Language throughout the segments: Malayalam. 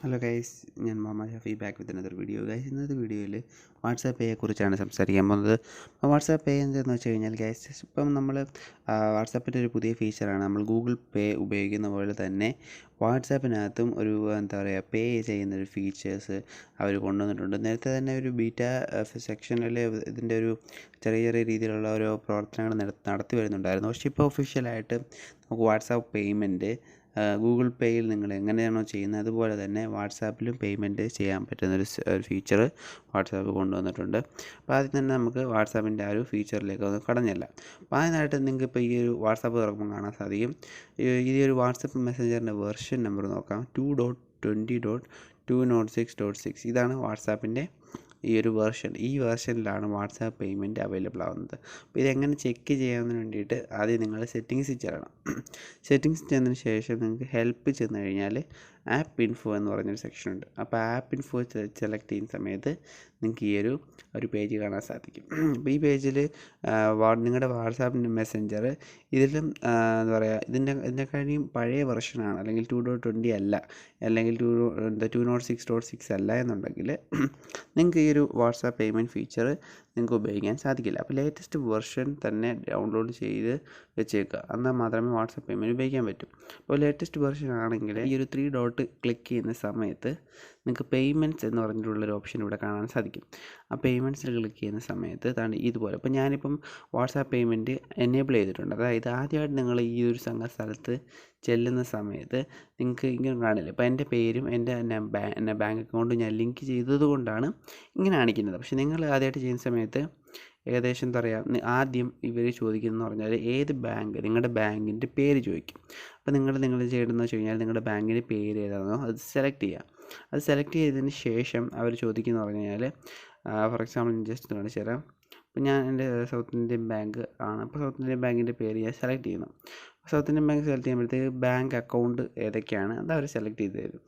ഹലോ ഗൈസ്, ഞാൻ Muhammad Shafi back with another video. Guys, ഇന്നത്തെ വീഡിയോയിൽ വാട്സാപ്പ് പേയെ കുറിച്ചാണ് സംസാരിക്കാൻ പോകുന്നത്. അപ്പോൾ വാട്സാപ്പ് പേ എന്താണെന്ന് വെച്ച് കഴിഞ്ഞാൽ ഗൈസ്, ഇപ്പം നമ്മൾ വാട്സാപ്പിൻ്റെ ഒരു പുതിയ ഫീച്ചറാണ്. നമ്മൾ ഗൂഗിൾ പേ ഉപയോഗിക്കുന്ന പോലെ തന്നെ വാട്സാപ്പിനകത്തും ഒരു എന്താ പറയുക, പേ ചെയ്യുന്നൊരു ഫീച്ചേഴ്സ് അവർ കൊണ്ടുവന്നിട്ടുണ്ട്. നേരത്തെ തന്നെ ഒരു ബീറ്റ സെക്ഷനിൽ ഇതിൻ്റെ ഒരു ചെറിയ ചെറിയ രീതിയിലുള്ള ഓരോ പ്രവർത്തനങ്ങൾ നടത്തി വരുന്നുണ്ടായിരുന്നു. പക്ഷേ ഇപ്പോൾ ഒഫീഷ്യലായിട്ട് നമുക്ക് വാട്സാപ്പ് പേയ്മെൻറ്റ് ഗൂഗിൾ പേയിൽ നിങ്ങൾ എങ്ങനെയാണോ ചെയ്യുന്നത് അതുപോലെ തന്നെ വാട്സാപ്പിലും പേയ്മെൻറ്റ് ചെയ്യാൻ പറ്റുന്നൊരു ഫീച്ചർ വാട്സാപ്പ് കൊണ്ടുവന്നിട്ടുണ്ട്. അപ്പോൾ ആദ്യം തന്നെ നമുക്ക് വാട്സാപ്പിൻ്റെ ആ ഒരു ഫീച്ചറിലേക്ക് ഒന്ന് കടഞ്ഞല്ല. അപ്പോൾ അതിനായിട്ട് നിങ്ങൾക്ക് ഇപ്പോൾ ഈ ഒരു വാട്സാപ്പ് തുറക്കുമ്പോൾ കാണാൻ സാധിക്കും. ഈ ഒരു വാട്സാപ്പ് മെസ്സഞ്ചറിൻ്റെ വെർഷൻ നമ്പർ നോക്കാം, 2.20.206.6. ഇതാണ് വാട്സാപ്പിൻ്റെ ഈ ഒരു ഈ വെർഷനിലാണ് വാട്സാപ്പ് പേയ്മെൻറ്റ് അവൈലബിൾ ആവുന്നത്. അപ്പോൾ ഇതെങ്ങനെ ചെക്ക് ചെയ്യാമെന്ന് വേണ്ടിയിട്ട് ആദ്യം നിങ്ങൾ സെറ്റിങ്സിൽ ചെല്ലണം. സെറ്റിങ്സ് ചെന്നതിന് ശേഷം നിങ്ങൾക്ക് ഹെൽപ്പ് ചെന്ന് കഴിഞ്ഞാൽ ആപ്പ് ഇൻഫോ എന്ന് പറഞ്ഞൊരു സെക്ഷൻ ഉണ്ട്. അപ്പോൾ ആപ്പ് ഇൻഫോ സെലക്ട് ചെയ്യുന്ന സമയത്ത് നിങ്ങൾക്ക് ഈ ഒരു പേജ് കാണാൻ സാധിക്കും. അപ്പോൾ ഈ പേജിൽ നിങ്ങളുടെ വാട്സാപ്പിൻ്റെ മെസ്സഞ്ചർ ഇതിലും എന്താ പറയുക, ഇതിൻ്റെ കഴിയും പഴയ വെർഷനാണ്, അല്ലെങ്കിൽ 2.20 അല്ല, അല്ലെങ്കിൽ 206.6 അല്ല എന്നുണ്ടെങ്കിൽ നിങ്ങൾക്ക് ഈ ഒരു വാട്സാപ്പ് പേയ്മെൻറ്റ് ഫീച്ചർ നിങ്ങൾക്ക് ഉപയോഗിക്കാൻ സാധിക്കില്ല. അപ്പോൾ ലേറ്റസ്റ്റ് വെർഷൻ തന്നെ ഡൗൺലോഡ് ചെയ്ത് വെച്ചേക്കുക, എന്നാൽ മാത്രമേ വാട്സാപ്പ് പേയ്മെൻറ്റ് ഉപയോഗിക്കാൻ പറ്റൂ. അപ്പോൾ ലേറ്റസ്റ്റ് വെർഷൻ ആണെങ്കിൽ ഈ ഒരു 3 ഡോട്ട് ക്ലിക്ക് ചെയ്യുന്ന സമയത്ത് നിങ്ങൾക്ക് പേയ്മെൻറ്റ്സ് എന്ന് പറഞ്ഞിട്ടുള്ളൊരു ഓപ്ഷൻ ഇവിടെ കാണാൻ സാധിക്കും. ആ പേയ്മെൻറ്റ്സിൽ ക്ലിക്ക് ചെയ്യുന്ന സമയത്ത് ഇതുപോലെ, അപ്പോൾ ഞാനിപ്പം വാട്സാപ്പ് പേയ്മെൻറ്റ് എനേബിൾ ചെയ്തിട്ടുണ്ട്. അതായത് ആദ്യമായിട്ട് നിങ്ങൾ ഈ ഒരു സ്ഥലത്ത് ചെല്ലുന്ന സമയത്ത് നിങ്ങൾക്ക് ഇങ്ങനെ കാണില്ല. ഇപ്പോൾ എൻ്റെ പേരും എൻ്റെ ബാങ്ക് അക്കൗണ്ടും ഞാൻ ലിങ്ക് ചെയ്തത് കൊണ്ടാണ് ഇങ്ങനെ കാണിക്കുന്നത്. പക്ഷേ നിങ്ങൾ ആദ്യമായിട്ട് ചെയ്യുന്ന സമയത്ത് ഏകദേശം എന്താ പറയുക, ആദ്യം ഇവർ ചോദിക്കുന്നതെന്ന് പറഞ്ഞാൽ ഏത് ബാങ്ക്, നിങ്ങളുടെ ബാങ്കിൻ്റെ പേര് ചോദിക്കും. അപ്പോൾ നിങ്ങൾ ചെയ്യേണ്ടതെന്ന് വെച്ച് കഴിഞ്ഞാൽ നിങ്ങളുടെ ബാങ്കിൻ്റെ പേര് ഏതാണെന്നോ അത് സെലക്ട് ചെയ്യുക. അത് സെലക്ട് ചെയ്തതിന് ശേഷം അവർ ചോദിക്കുന്നത് പറഞ്ഞു കഴിഞ്ഞാൽ, ഫോർ എക്സാമ്പിൾ ജസ്റ്റ് കാണിച്ചു തരാം. അപ്പോൾ ഞാൻ എൻ്റെ സൗത്ത് ഇന്ത്യൻ ബാങ്ക് ആണ്. അപ്പോൾ സൗത്ത് ഇന്ത്യൻ ബാങ്കിൻ്റെ പേര് ഞാൻ സെലക്ട് ചെയ്യുന്നു. സൗത്ത് ഇന്ത്യൻ ബാങ്ക് സെലക്ട് ചെയ്യുമ്പോഴത്തേക്ക് ബാങ്ക് അക്കൗണ്ട് ഏതൊക്കെയാണ് അത് അവർ സെലക്ട് ചെയ്ത് തരും.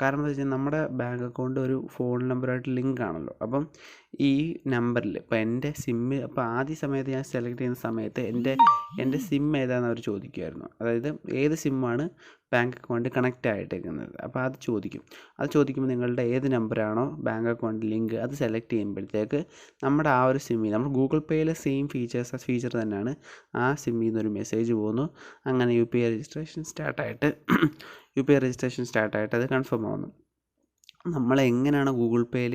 കാരണം എന്താ വെച്ചാൽ നമ്മുടെ ബാങ്ക് അക്കൗണ്ട് ഒരു ഫോൺ നമ്പറായിട്ട് ലിങ്ക് ആണല്ലോ. അപ്പം ഈ നമ്പറിൽ ഇപ്പോൾ എൻ്റെ സിമ്മ്, അപ്പോൾ ആദ്യ സമയത്ത് ഞാൻ സെലക്ട് ചെയ്യുന്ന സമയത്ത് എൻ്റെ സിം ഏതാണെന്ന് അവർ ചോദിക്കുമായിരുന്നു. അതായത് ഏത് സിമ്മാണ് ബാങ്ക് അക്കൗണ്ട് കണക്റ്റ് ആയിട്ടേക്കുന്നത്, അപ്പോൾ അത് ചോദിക്കുമ്പോൾ നിങ്ങളുടെ ഏത് നമ്പറാണോ ബാങ്ക് അക്കൗണ്ട് ലിങ്ക് അത് സെലക്ട് ചെയ്യുമ്പോഴത്തേക്ക് നമ്മുടെ ആ ഒരു സിമ്മിൽ, നമ്മൾ ഗൂഗിൾ പേയിലെ സെയിം ഫീച്ചർ തന്നെയാണ്, ആ സിമ്മിൽ നിന്നൊരു മെസ്സേജ് പോകുന്നു. അങ്ങനെ യു പി ഐ രജിസ്ട്രേഷൻ സ്റ്റാർട്ടായിട്ട് അത് കൺഫേം ആവുന്നു. നമ്മൾ എങ്ങനെയാണ് ഗൂഗിൾ പേയിൽ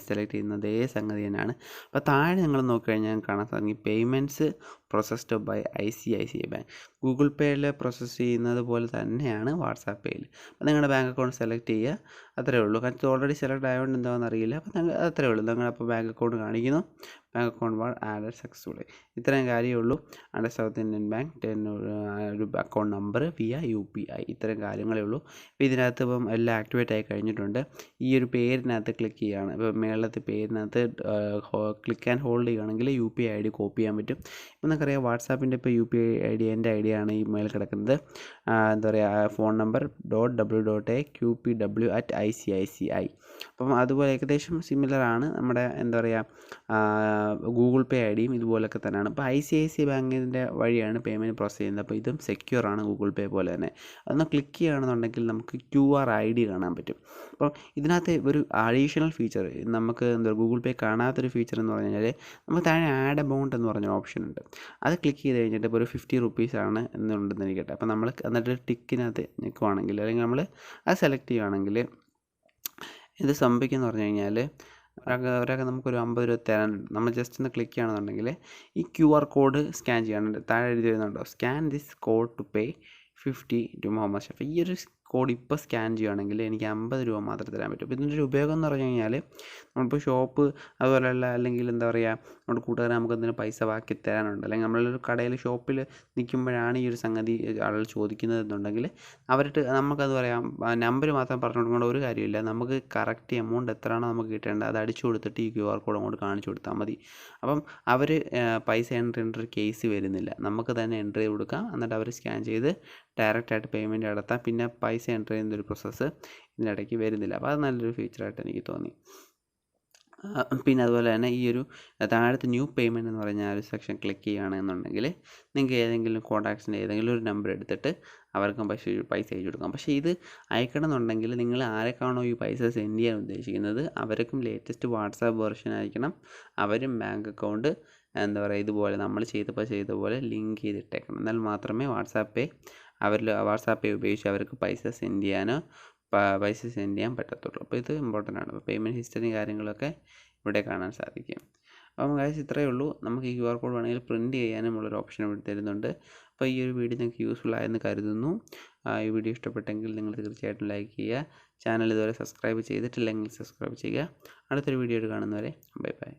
സെലക്ട് ചെയ്യുന്നത് അതേ സംഗതി തന്നെയാണ്. അപ്പോൾ താഴെ നിങ്ങൾ നോക്കിക്കഴിഞ്ഞാൽ കാണാൻ സാധിക്കും payments processed by ICICI bank. Google പേയിൽ പ്രോസസ്സ് ചെയ്യുന്നത് പോലെ തന്നെയാണ് വാട്സാപ്പ് പേയിൽ. അപ്പോൾ നിങ്ങളുടെ ബാങ്ക് അക്കൗണ്ട് സെലക്ട് ചെയ്യുക, അത്രയേ ഉള്ളൂ. കാരണം ഇത് ഓൾറെഡി സെലക്ട് ആയതുകൊണ്ട് എന്താണെന്ന് അറിയില്ല. അപ്പോൾ അത്രയേ ഉള്ളൂ. നിങ്ങളപ്പോൾ ബാങ്ക് അക്കൗണ്ട് കാണിക്കുന്നു, ബാങ്ക് അക്കൗണ്ട് ആഡഡ് സക്സസ്ഫുള്ളി. ഇത്രയും കാര്യമേ ഉള്ളൂ. അണ്ടർ സൗത്ത് ഇന്ത്യൻ ബാങ്ക് ഒരു അക്കൗണ്ട് നമ്പർ വിയ UPI, ഇത്തരം കാര്യങ്ങളേ ഉള്ളൂ. അപ്പോൾ ഇതിനകത്ത് ഇപ്പം എല്ലാം ആക്ടിവേറ്റ് ആയി കഴിഞ്ഞിട്ടുണ്ട്. ഈ ഒരു പേരിനകത്ത് ക്ലിക്ക് ചെയ്യുകയാണ്, ഇപ്പോൾ മേളത്തെ പേരിനകത്ത് ക്ലിക്ക് ആൻഡ് ഹോൾഡ് ചെയ്യുകയാണെങ്കിൽ UPI ID കോപ്പി ചെയ്യാൻ പറ്റും. ഇപ്പം നമുക്കറിയാം വാട്സാപ്പിൻ്റെ ഇപ്പോൾ UPI ID എൻ്റെ ID ആണ് ഈ മേളിൽ കിടക്കുന്നത്. എന്താ പറയുക, ഫോൺ നമ്പർ .www@QPW@ICICI. അപ്പം അതുപോലെ ഏകദേശം സിമിലറാണ് നമ്മുടെ എന്താ പറയുക ഗൂഗിൾ പേ IDയും ഇതുപോലൊക്കെ തന്നെയാണ്. അപ്പോൾ ICICI ബാങ്കിൻ്റെ വഴിയാണ് പേയ്മെൻറ്റ് പ്രോസസ്സ് ചെയ്യുന്നത്. അപ്പോൾ ഇതും സെക്യൂറാണ് ഗൂഗിൾ പേ പോലെ തന്നെ. അതൊന്ന് ക്ലിക്ക് ചെയ്യുകയാണെന്നുണ്ടെങ്കിൽ നമുക്ക് QR ID കാണാൻ പറ്റും. അപ്പോൾ ഇതിനകത്ത് ഒരു അഡീഷണൽ ഫീച്ചർ, നമുക്ക് എന്താ ഗൂഗിൾ പേ കാണാത്തൊരു ഫീച്ചർ എന്ന് പറഞ്ഞു കഴിഞ്ഞാൽ, നമുക്ക് താഴെ ആഡ് എമൗണ്ട് എന്ന് പറഞ്ഞൊരു ഓപ്ഷൻ ഉണ്ട്. അത് ക്ലിക്ക് ചെയ്ത് കഴിഞ്ഞിട്ട് ഇപ്പോൾ ഒരു 50 rupees ആണ് എന്നുണ്ടെന്ന് ഇരിക്കട്ടെ. അപ്പോൾ നമ്മൾ എന്നിട്ട് ടിക്കിനകത്ത് നിൽക്കുവാണെങ്കിൽ, അല്ലെങ്കിൽ നമ്മൾ അത് സെലക്ട് ചെയ്യുകയാണെങ്കിൽ ഇത് സംഭവിക്കുമെന്ന് പറഞ്ഞു കഴിഞ്ഞാൽ, ഒരാൾക്ക് നമുക്കൊരു 50 രൂപ തരാനുണ്ട്. നമ്മൾ ജസ്റ്റ് ഒന്ന് ക്ലിക്ക് ചെയ്യുകയാണെന്നുണ്ടെങ്കിൽ ഈ QR കോഡ് സ്കാൻ ചെയ്യാനുണ്ട്. താഴെ എഴുതി വരുന്നുണ്ടോ, scan this code to pay 50 to Muhammad Shafi. ഈ ഒരു കോഡ് ഇപ്പോൾ സ്കാൻ ചെയ്യുകയാണെങ്കിൽ എനിക്ക് 50 രൂപ മാത്രമേ തരാൻ പറ്റും. അപ്പോൾ ഇതിൻ്റെ ഒരു ഉപയോഗം എന്ന് പറഞ്ഞു കഴിഞ്ഞാൽ, നമ്മളിപ്പോൾ ഷോപ്പ് അതുപോലെയുള്ള, അല്ലെങ്കിൽ എന്താ പറയുക, നമ്മുടെ കൂട്ടുകാരെ നമുക്ക് എന്തെങ്കിലും പൈസ ബാക്കി തരാനുണ്ട്, അല്ലെങ്കിൽ നമ്മളൊരു കടയിൽ ഷോപ്പിൽ നിൽക്കുമ്പോഴാണ് ഈ ഒരു സംഗതി ആളുകൾ ചോദിക്കുന്നത് എന്നുണ്ടെങ്കിൽ നമുക്കത് പറയാം, നമ്പർ മാത്രം പറഞ്ഞു കൊടുക്കേണ്ട ഒരു കാര്യമില്ല. നമുക്ക് കറക്റ്റ് എമൗണ്ട് എത്രയാണോ നമുക്ക് കിട്ടേണ്ടത് അത് അടിച്ചു കൊടുത്തിട്ട് ഈ QR കോഡ് അങ്ങോട്ട് കാണിച്ചു കൊടുത്താൽ മതി. അപ്പം അവർ പൈസ എൻട്രി ചെയ്യേണ്ട ഒരു കേസ് വരുന്നില്ല. നമുക്ക് തന്നെ എൻട്രി ചെയ്ത് കൊടുക്കാം, എന്നിട്ട് അവർ സ്കാൻ ചെയ്ത് ഡയറക്റ്റായിട്ട് പേയ്മെൻറ്റ് നടത്താം. പിന്നെ പൈസ എൻട്രി ചെയ്യുന്നൊരു പ്രോസസ്സ് ഇതിനിടയ്ക്ക് വരുന്നില്ല. അപ്പോൾ അത് നല്ലൊരു ഫീച്ചറായിട്ട് എനിക്ക് തോന്നി. പിന്നെ അതുപോലെ തന്നെ ഈ ഒരു താഴത്തെ ന്യൂ പേയ്മെൻറ്റ് എന്ന് പറഞ്ഞ ആ ഒരു സെക്ഷൻ ക്ലിക്ക് ചെയ്യുകയാണെന്നുണ്ടെങ്കിൽ നിങ്ങൾക്ക് ഏതെങ്കിലും കോൺടാക്ട്സിൻ്റെ ഏതെങ്കിലും ഒരു നമ്പർ എടുത്തിട്ട് അവർക്കും പൈസ അയച്ചു കൊടുക്കാം. പക്ഷേ ഇത് അയക്കണമെന്നുണ്ടെങ്കിൽ നിങ്ങൾ ആരൊക്കെയാണോ ഈ പൈസ സെൻഡ് ചെയ്യാൻ ഉദ്ദേശിക്കുന്നത് അവർക്കും ലേറ്റസ്റ്റ് വാട്സാപ്പ് വെർഷൻ അയക്കണം. അവരും ബാങ്ക് അക്കൗണ്ട് ഇതുപോലെ നമ്മൾ ചെയ്ത പോലെ ലിങ്ക് ചെയ്തിട്ടേക്കണം. എന്നാൽ മാത്രമേ വാട്സാപ്പ് പേ ഉപയോഗിച്ച് അവർക്ക് പൈസ സെൻഡ് ചെയ്യാൻ പറ്റത്തുള്ളൂ. അപ്പോൾ ഇത് ഇമ്പോർട്ടൻ്റ് ആണ്. അപ്പോൾ പേയ്മെൻറ്റ് ഹിസ്റ്ററി കാര്യങ്ങളൊക്കെ ഇവിടെ കാണാൻ സാധിക്കും. അപ്പം ഗൈസ് ഇത്രയേ ഉള്ളൂ. നമുക്ക് ഈ QR കോഡ് വേണമെങ്കിൽ പ്രിൻറ്റ് ചെയ്യാനുമുള്ളൊരു ഓപ്ഷൻ ഇവിടെ തരുന്നുണ്ട്. അപ്പോൾ ഈ ഒരു വീഡിയോ നിങ്ങൾക്ക് യൂസ്ഫുൾ ആയെന്ന് കരുതുന്നു. ഈ വീഡിയോ ഇഷ്ടപ്പെട്ടെങ്കിൽ നിങ്ങൾ തീർച്ചയായിട്ടും ലൈക്ക് ചെയ്യുക. ചാനൽ ഇതുവരെ സബ്സ്ക്രൈബ് ചെയ്തിട്ടില്ലെങ്കിൽ സബ്സ്ക്രൈബ് ചെയ്യുക. അടുത്തൊരു വീഡിയോ കാണുന്നവരെ ബൈ ബൈ.